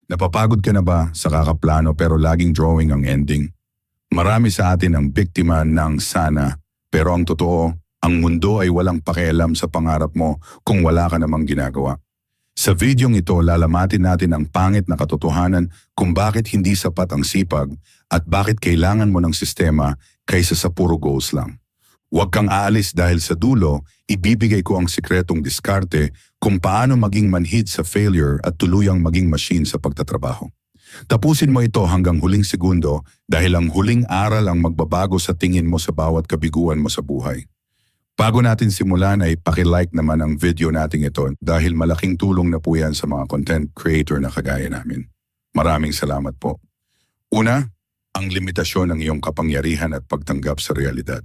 Napapagod ka na ba sa kakaplano pero laging drawing ang ending? Marami sa atin ang biktima ng sana, pero ang totoo, ang mundo ay walang pakialam sa pangarap mo kung wala ka namang ginagawa. Sa videong ito, lalamatin natin ang pangit na katotohanan kung bakit hindi sapat ang sipag at bakit kailangan mo ng sistema kaysa sa puro goals lang. Huwag kang aalis dahil sa dulo, ibibigay ko ang sikretong diskarte kung paano maging manhid sa failure at tuluyang maging machine sa pagtatrabaho. Tapusin mo ito hanggang huling segundo dahil ang huling aral ang magbabago sa tingin mo sa bawat kabiguan mo sa buhay. Bago natin simulan ay paki-like naman ang video nating ito dahil malaking tulong na po yan sa mga content creator na kagaya namin. Maraming salamat po. Una, ang limitasyon ng iyong kapangyarihan at pagtanggap sa realidad.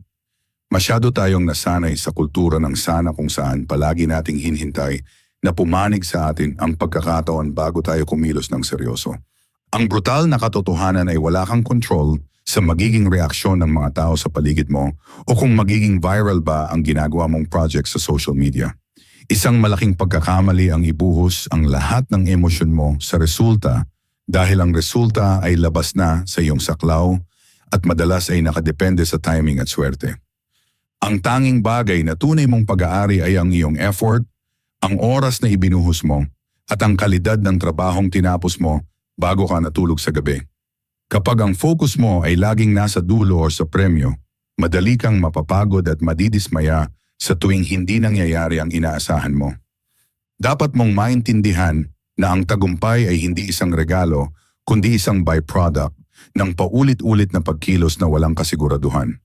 Masyado tayong nasanay sa kultura ng sana kung saan palagi nating hinhintay na pumanig sa atin ang pagkakataon bago tayo kumilos ng seryoso. Ang brutal na katotohanan ay wala kang control sa magiging reaksyon ng mga tao sa paligid mo o kung magiging viral ba ang ginagawa mong project sa social media. Isang malaking pagkakamali ang ibuhos ang lahat ng emosyon mo sa resulta dahil ang resulta ay labas na sa iyong saklaw at madalas ay nakadepende sa timing at swerte. Ang tanging bagay na tunay mong pag-aari ay ang iyong effort, ang oras na ibinuhos mo, at ang kalidad ng trabahong tinapos mo bago ka natulog sa gabi. Kapag ang focus mo ay laging nasa dulo o sa premyo, madali kang mapapagod at madidismaya sa tuwing hindi nangyayari ang inaasahan mo. Dapat mong maintindihan na ang tagumpay ay hindi isang regalo, kundi isang byproduct ng paulit-ulit na pagkilos na walang kasiguraduhan.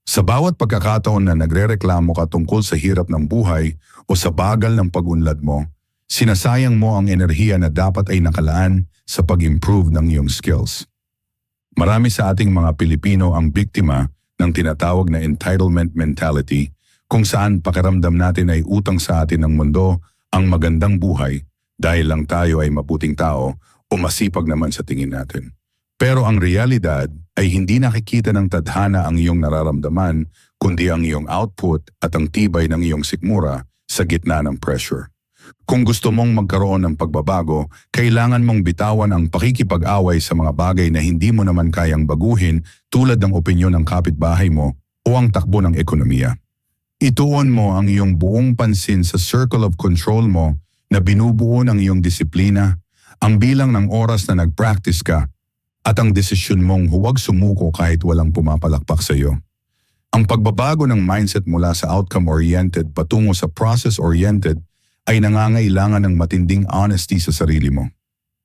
Sa bawat pagkakataon na nagrereklamo ka tungkol sa hirap ng buhay o sa bagal ng pag-unlad mo, sinasayang mo ang enerhiya na dapat ay nakalaan sa pag-improve ng iyong skills. Marami sa ating mga Pilipino ang biktima ng tinatawag na entitlement mentality kung saan pakiramdam natin ay utang sa atin ng mundo ang magandang buhay dahil lang tayo ay mabuting tao o masipag naman sa tingin natin. Pero ang realidad ay hindi nakikita ng tadhana ang iyong nararamdaman kundi ang iyong output at ang tibay ng iyong sikmura sa gitna ng pressure. Kung gusto mong magkaroon ng pagbabago, kailangan mong bitawan ang pakikipag-away sa mga bagay na hindi mo naman kayang baguhin tulad ng opinyon ng kapitbahay mo o ang takbo ng ekonomiya. Ituon mo ang iyong buong pansin sa circle of control mo na binubuo ng iyong disiplina, ang bilang ng oras na nag-practice ka, at ang desisyon mong huwag sumuko kahit walang pumapalakpak sa iyo. Ang pagbabago ng mindset mula sa outcome-oriented patungo sa process-oriented ay nangangailangan ng matinding honesty sa sarili mo.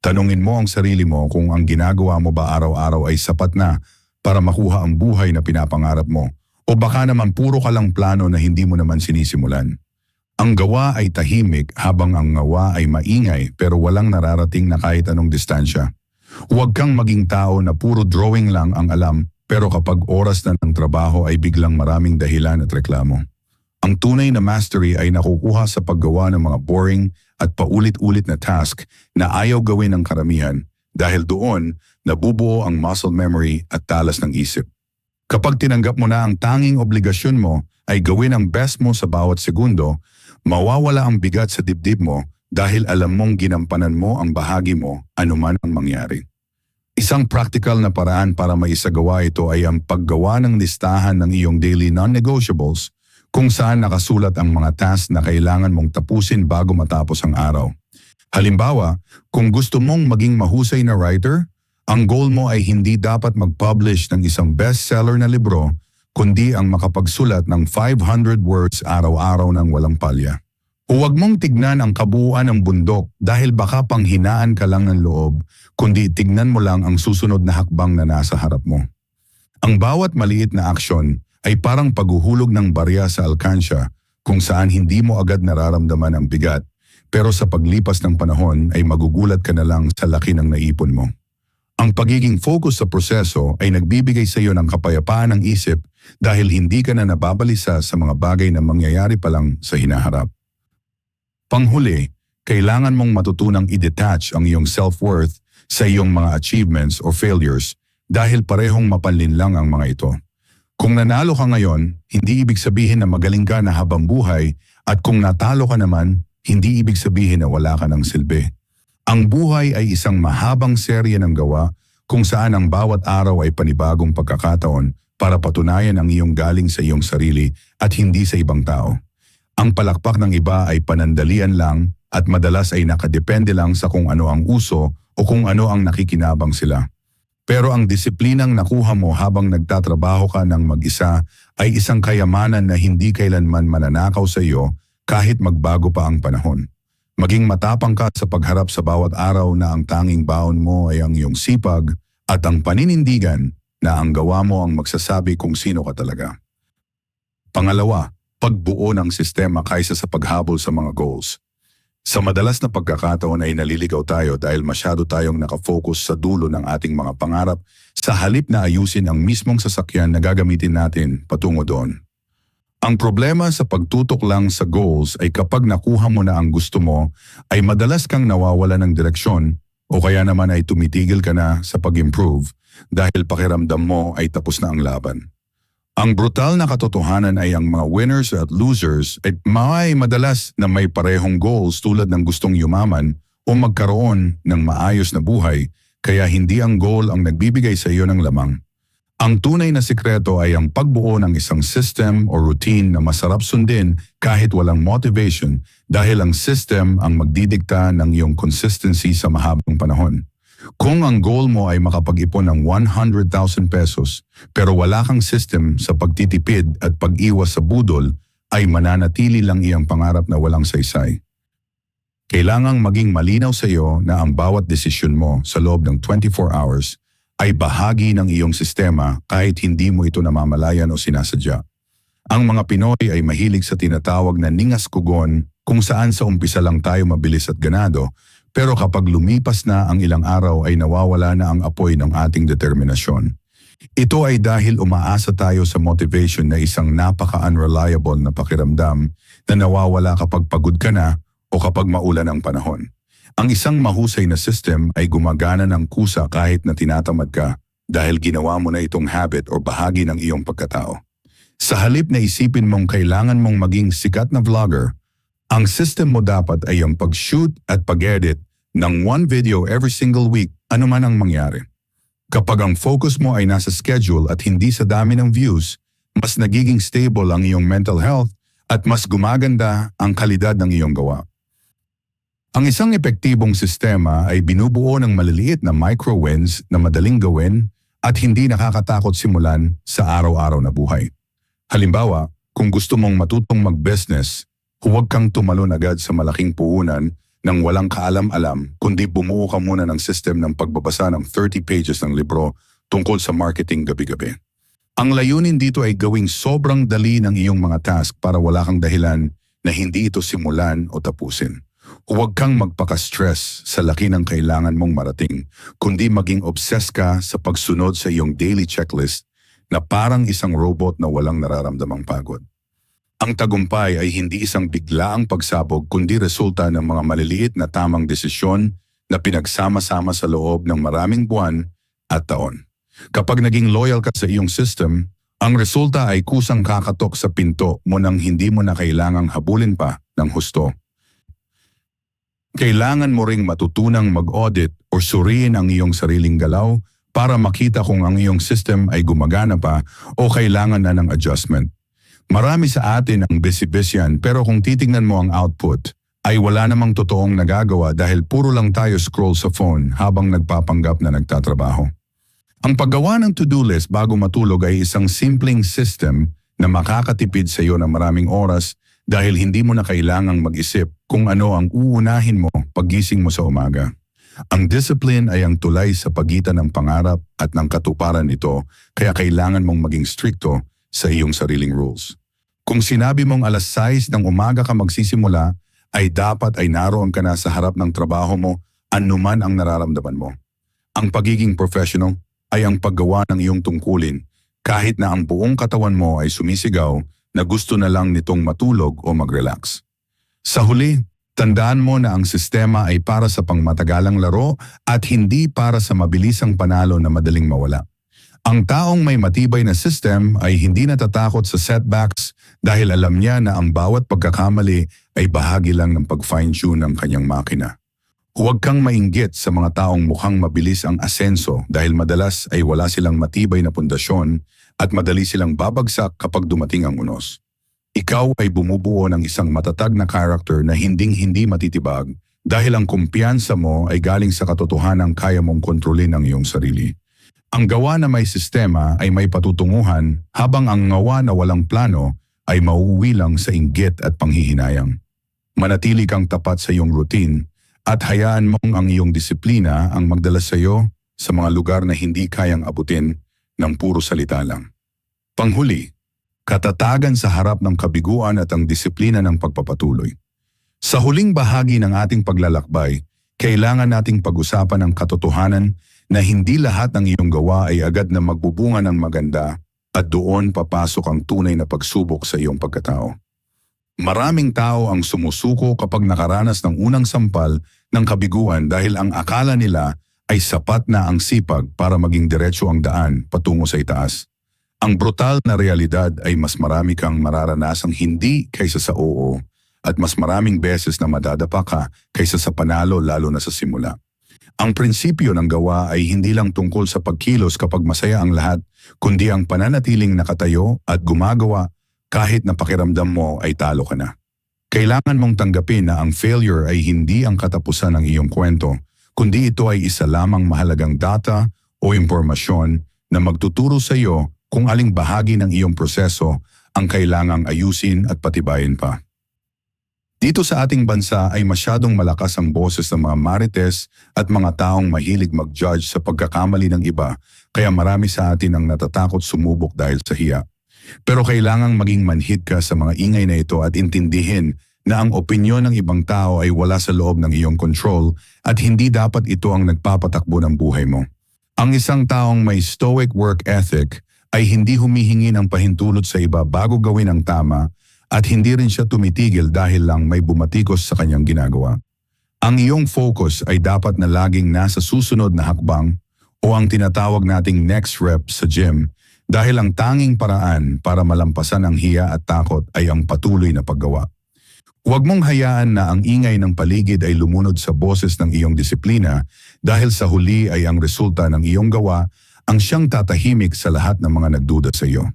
Tanungin mo ang sarili mo kung ang ginagawa mo ba araw-araw ay sapat na para makuha ang buhay na pinapangarap mo o baka naman puro ka lang plano na hindi mo naman sinisimulan. Ang gawa ay tahimik habang ang ngawa ay maingay pero walang nararating na kahit anong distansya. Huwag kang maging tao na puro drawing lang ang alam pero kapag oras na ng trabaho ay biglang maraming dahilan at reklamo. Ang tunay na mastery ay nakukuha sa paggawa ng mga boring at paulit-ulit na task na ayaw gawin ng karamihan dahil doon nabubuo ang muscle memory at talas ng isip. Kapag tinanggap mo na ang tanging obligasyon mo ay gawin ang best mo sa bawat segundo, mawawala ang bigat sa dibdib mo dahil alam mong ginampanan mo ang bahagi mo anuman ang mangyari. Isang practical na paraan para maisagawa ito ay ang paggawa ng listahan ng iyong daily non-negotiables kung saan nakasulat ang mga tasks na kailangan mong tapusin bago matapos ang araw. Halimbawa, kung gusto mong maging mahusay na writer, ang goal mo ay hindi dapat mag-publish ng isang bestseller na libro, kundi ang makapagsulat ng 500 words araw-araw ng walang palya. Huwag mong tignan ang kabuuan ng bundok dahil baka panghinaan ka lang ng loob, kundi tignan mo lang ang susunod na hakbang na nasa harap mo. Ang bawat maliit na aksyon ay parang paghuhulog ng barya sa alkansya kung saan hindi mo agad nararamdaman ang bigat, pero sa paglipas ng panahon ay magugulat ka na lang sa laki ng naipon mo. Ang pagiging focus sa proseso ay nagbibigay sa iyo ng kapayapaan ng isip dahil hindi ka na nababalisa sa mga bagay na mangyayari pa lang sa hinaharap. Panghuli, kailangan mong matutunang i-detach ang iyong self-worth sa iyong mga achievements o failures dahil parehong mapanlinlang ang mga ito. Kung nanalo ka ngayon, hindi ibig sabihin na magaling ka na habang buhay at kung natalo ka naman, hindi ibig sabihin na wala ka ng silbi. Ang buhay ay isang mahabang serye ng gawa kung saan ang bawat araw ay panibagong pagkakataon para patunayan ang iyong galing sa iyong sarili at hindi sa ibang tao. Ang palakpak ng iba ay panandalian lang at madalas ay nakadepende lang sa kung ano ang uso o kung ano ang nakikinabang sila. Pero ang disiplinang nakuha mo habang nagtatrabaho ka ng mag-isa ay isang kayamanan na hindi kailanman mananakaw sa iyo kahit magbago pa ang panahon. Maging matapang ka sa pagharap sa bawat araw na ang tanging baon mo ay ang iyong sipag at ang paninindigan na ang gawa mo ang magsasabi kung sino ka talaga. Pangalawa, pagbuo ng sistema kaysa sa paghabol sa mga goals. Sa madalas na pagkakataon ay naliligaw tayo dahil masyado tayong nakafocus sa dulo ng ating mga pangarap sa halip na ayusin ang mismong sasakyan na gagamitin natin patungo doon. Ang problema sa pagtutok lang sa goals ay kapag nakuha mo na ang gusto mo, ay madalas kang nawawala ng direksyon o kaya naman ay tumitigil ka na sa pag-improve dahil pakiramdam mo ay tapos na ang laban. Ang brutal na katotohanan ay ang mga winners at losers ay madalas na may parehong goals tulad ng gustong yumaman o magkaroon ng maayos na buhay, kaya hindi ang goal ang nagbibigay sa iyo ng lamang. Ang tunay na sikreto ay ang pagbuo ng isang system o routine na masarap sundin kahit walang motivation dahil ang system ang magdidikta ng iyong consistency sa mahabang panahon. Kung ang goal mo ay makapag-ipon ng 100,000 pesos pero wala kang system sa pagtitipid at pag-iwas sa budol, ay mananatili lang iyang pangarap na walang saysay. Kailangang maging malinaw sa iyo na ang bawat desisyon mo sa loob ng 24 hours ay bahagi ng iyong sistema kahit hindi mo ito namamalayan o sinasadya. Ang mga Pinoy ay mahilig sa tinatawag na ningas kugon kung saan sa umpisa lang tayo mabilis at ganado, pero kapag lumipas na ang ilang araw ay nawawala na ang apoy ng ating determinasyon. Ito ay dahil umaasa tayo sa motivation na isang napaka-unreliable na pakiramdam na nawawala kapag pagod ka na o kapag maulan ang panahon. Ang isang mahusay na system ay gumagana ng kusa kahit na tinatamad ka dahil ginawa mo na itong habit o bahagi ng iyong pagkatao. Sa halip na isipin mong kailangan mong maging sikat na vlogger, ang system mo dapat ay ang pag-shoot at pag-edit ng one video every single week, anuman ang mangyari. Kapag ang focus mo ay nasa schedule at hindi sa dami ng views, mas nagiging stable ang iyong mental health at mas gumaganda ang kalidad ng iyong gawa. Ang isang epektibong sistema ay binubuo ng maliliit na micro-wins na madaling gawin at hindi nakakatakot simulan sa araw-araw na buhay. Halimbawa, kung gusto mong matutong mag-business, huwag kang tumalon agad sa malaking puhunan nang walang kaalam-alam, kundi bumuo ka muna ng system ng pagbabasa ng 30 pages ng libro tungkol sa marketing gabi-gabi. Ang layunin dito ay gawing sobrang dali ng iyong mga task para wala kang dahilan na hindi ito simulan o tapusin. Huwag kang magpaka-stress sa laki ng kailangan mong marating, kundi maging obsessed ka sa pagsunod sa iyong daily checklist na parang isang robot na walang nararamdamang pagod. Ang tagumpay ay hindi isang biglaang pagsabog kundi resulta ng mga maliliit na tamang desisyon na pinagsama-sama sa loob ng maraming buwan at taon. Kapag naging loyal ka sa iyong system, ang resulta ay kusang kakatok sa pinto mo nang hindi mo na kailangang habulin pa ng husto. Kailangan mo ring matutunang mag-audit o suriin ang iyong sariling galaw para makita kung ang iyong system ay gumagana pa o kailangan na ng adjustment. Marami sa atin ang busy-busyan pero kung titingnan mo ang output, ay wala namang totoong nagagawa dahil puro lang tayo scroll sa phone habang nagpapanggap na nagtatrabaho. Ang paggawa ng to-do list bago matulog ay isang simpleng system na makakatipid sa iyo ng maraming oras dahil hindi mo na kailangang mag-isip kung ano ang uunahin mo paggising mo sa umaga. Ang discipline ay ang tulay sa pagitan ng pangarap at ng katuparan nito, kaya kailangan mong maging strikto sa iyong sariling rules. Kung sinabi mong alas 6 ng umaga ka magsisimula, ay dapat ay naroon ka na sa harap ng trabaho mo anuman ang nararamdaman mo. Ang pagiging professional ay ang paggawa ng iyong tungkulin kahit na ang buong katawan mo ay sumisigaw na gusto na lang nitong matulog o mag-relax. Sa huli, tandaan mo na ang sistema ay para sa pangmatagalang laro at hindi para sa mabilisang panalo na madaling mawala. Ang taong may matibay na system ay hindi natatakot sa setbacks dahil alam niya na ang bawat pagkakamali ay bahagi lang ng pag-fine-tune ng kanyang makina. Huwag kang mainggit sa mga taong mukhang mabilis ang asenso dahil madalas ay wala silang matibay na pundasyon at madali silang babagsak kapag dumating ang unos. Ikaw ay bumubuo ng isang matatag na character na hinding-hindi matitibag dahil ang kumpiyansa mo ay galing sa katotohanang kaya mong kontrolin ang iyong sarili. Ang gawa na may sistema ay may patutunguhan habang ang gawa na walang plano ay mauuwi lang sa inggit at panghihinayang. Manatili kang tapat sa iyong routine at hayaan mong ang iyong disiplina ang magdala sa iyo sa mga lugar na hindi kayang abutin ng puro salita lang. Panghuli, katatagan sa harap ng kabiguan at ang disiplina ng pagpapatuloy. Sa huling bahagi ng ating paglalakbay, kailangan nating pag-usapan ang katotohanan na hindi lahat ng iyong gawa ay agad na magbubunga ng maganda at doon papasok ang tunay na pagsubok sa iyong pagkatao. Maraming tao ang sumusuko kapag nakaranas ng unang sampal ng kabiguan dahil ang akala nila ay sapat na ang sipag para maging diretso ang daan patungo sa itaas. Ang brutal na realidad ay mas marami kang mararanasang hindi kaysa sa oo at mas maraming beses na madadapa ka kaysa sa panalo lalo na sa simula. Ang prinsipyo ng gawa ay hindi lang tungkol sa pagkilos kapag masaya ang lahat, kundi ang pananatiling nakatayo at gumagawa kahit na pakiramdam mo ay talo ka na. Kailangan mong tanggapin na ang failure ay hindi ang katapusan ng iyong kwento, kundi ito ay isa lamang mahalagang data o impormasyon na magtuturo sa iyo kung aling bahagi ng iyong proseso ang kailangang ayusin at patibayin pa. Dito sa ating bansa ay masyadong malakas ang boses ng mga marites at mga taong mahilig mag-judge sa pagkakamali ng iba, kaya marami sa atin ang natatakot sumubok dahil sa hiya. Pero kailangang maging manhid ka sa mga ingay na ito at intindihin na ang opinyon ng ibang tao ay wala sa loob ng iyong control at hindi dapat ito ang nagpapatakbo ng buhay mo. Ang isang taong may stoic work ethic ay hindi humihingi ng pahintulot sa iba bago gawin ang tama at hindi rin siya tumitigil dahil lang may bumatikos sa kanyang ginagawa. Ang iyong focus ay dapat na laging nasa susunod na hakbang o ang tinatawag nating next rep sa gym dahil ang tanging paraan para malampasan ang hiya at takot ay ang patuloy na paggawa. Huwag mong hayaan na ang ingay ng paligid ay lumunod sa boses ng iyong disiplina dahil sa huli ay ang resulta ng iyong gawa ang siyang tatahimik sa lahat ng mga nagduda sa iyo.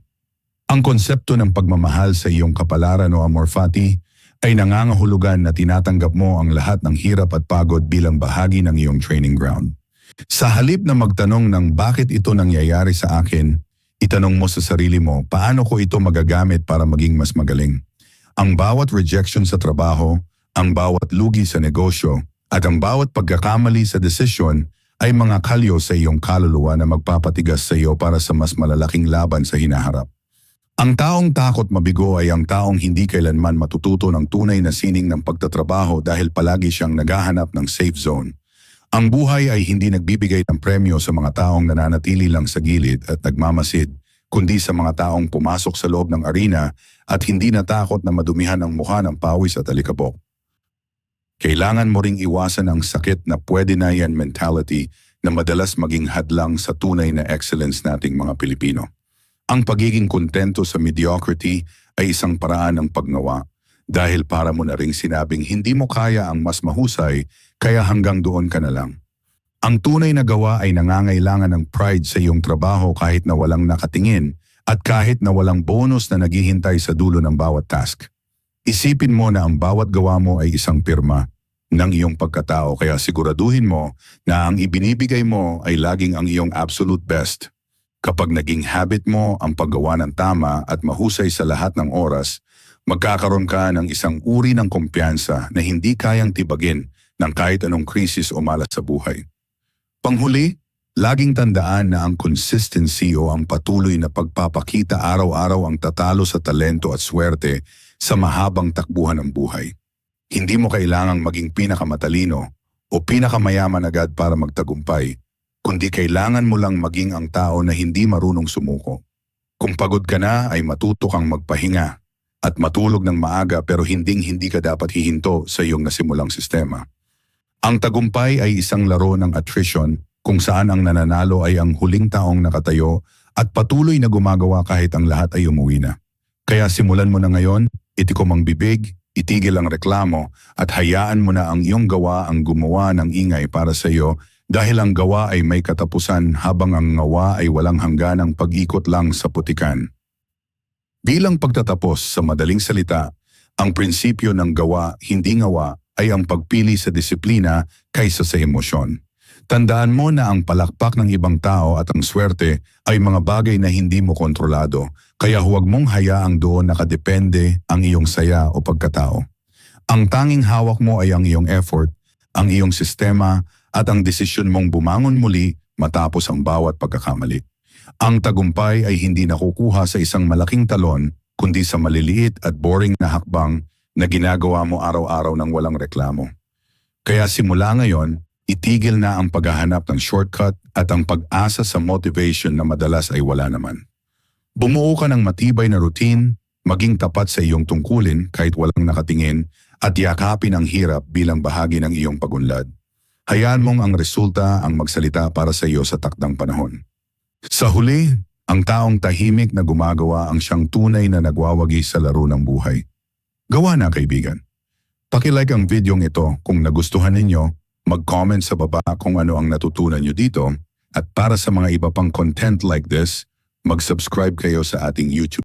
Ang konsepto ng pagmamahal sa iyong kapalaran o amor fati ay nangangahulugan na tinatanggap mo ang lahat ng hirap at pagod bilang bahagi ng iyong training ground. Sa halip na magtanong ng bakit ito nangyayari sa akin, itanong mo sa sarili mo, paano ko ito magagamit para maging mas magaling? Ang bawat rejection sa trabaho, ang bawat lugi sa negosyo, at ang bawat pagkakamali sa desisyon ay mga kalyo sa iyong kaluluwa na magpapatigas sa iyo para sa mas malalaking laban sa hinaharap. Ang taong takot mabigo ay ang taong hindi kailanman matututo ng tunay na sining ng pagtatrabaho dahil palagi siyang naghahanap ng safe zone. Ang buhay ay hindi nagbibigay ng premyo sa mga taong nananatili lang sa gilid at nagmamasid, kundi sa mga taong pumasok sa loob ng arena at hindi natakot na madumihan ang mukha ng pawis at alikabok. Kailangan mo ring iwasan ang sakit na pwede na yan mentality na madalas maging hadlang sa tunay na excellence nating mga Pilipino. Ang pagiging kontento sa mediocrity ay isang paraan ng paggawa dahil para mo na ring sinabing hindi mo kaya ang mas mahusay kaya hanggang doon ka na lang. Ang tunay na gawa ay nangangailangan ng pride sa iyong trabaho kahit na walang nakatingin at kahit na walang bonus na naghihintay sa dulo ng bawat task. Isipin mo na ang bawat gawa mo ay isang pirma ng iyong pagkatao kaya siguraduhin mo na ang ibinibigay mo ay laging ang iyong absolute best. Kapag naging habit mo ang paggawa ng tama at mahusay sa lahat ng oras, magkakaroon ka ng isang uri ng kumpiyansa na hindi kayang tibagin ng kahit anong krisis o malas sa buhay. Panghuli, laging tandaan na ang consistency o ang patuloy na pagpapakita araw-araw ang tatalo sa talento at swerte sa mahabang takbuhan ng buhay. Hindi mo kailangang maging pinakamatalino o pinakamayaman agad para magtagumpay, kundi kailangan mo lang maging ang tao na hindi marunong sumuko. Kung pagod ka na ay matuto kang magpahinga at matulog ng maaga pero hindi ka dapat hihinto sa iyong nasimulang sistema. Ang tagumpay ay isang laro ng attrition kung saan ang nananalo ay ang huling taong nakatayo at patuloy na gumagawa kahit ang lahat ay umuwi na. Kaya simulan mo na ngayon, itikom ang bibig, itigil ang reklamo at hayaan mo na ang iyong gawa ang gumawa ng ingay para sa iyo dahil ang gawa ay may katapusan habang ang ngawa ay walang hangganang pag-ikot lang sa putikan. Bilang pagtatapos sa madaling salita, ang prinsipyo ng gawa, hindi ngawa, ay ang pagpili sa disiplina kaysa sa emosyon. Tandaan mo na ang palakpak ng ibang tao at ang swerte ay mga bagay na hindi mo kontrolado, kaya huwag mong hayaang doon nakadepende ang iyong saya o pagkatao. Ang tanging hawak mo ay ang iyong effort, ang iyong sistema at ang desisyon mong bumangon muli matapos ang bawat pagkakamali. Ang tagumpay ay hindi nakukuha sa isang malaking talon, kundi sa maliliit at boring na hakbang na ginagawa mo araw-araw ng walang reklamo. Kaya simula ngayon, itigil na ang paghahanap ng shortcut at ang pag-asa sa motivation na madalas ay wala naman. Bumuo ka ng matibay na routine, maging tapat sa iyong tungkulin kahit walang nakatingin at yakapin ang hirap bilang bahagi ng iyong pagunlad. Hayaan mong ang resulta ang magsalita para sa iyo sa takdang panahon. Sa huli, ang taong tahimik na gumagawa ang siyang tunay na nagwawagi sa laro ng buhay. Gawa na, kaibigan. Paki-like ang videong ito kung nagustuhan ninyo, mag-comment sa baba kung ano ang natutunan nyo dito, at para sa mga iba pang content like this, mag-subscribe kayo sa ating YouTube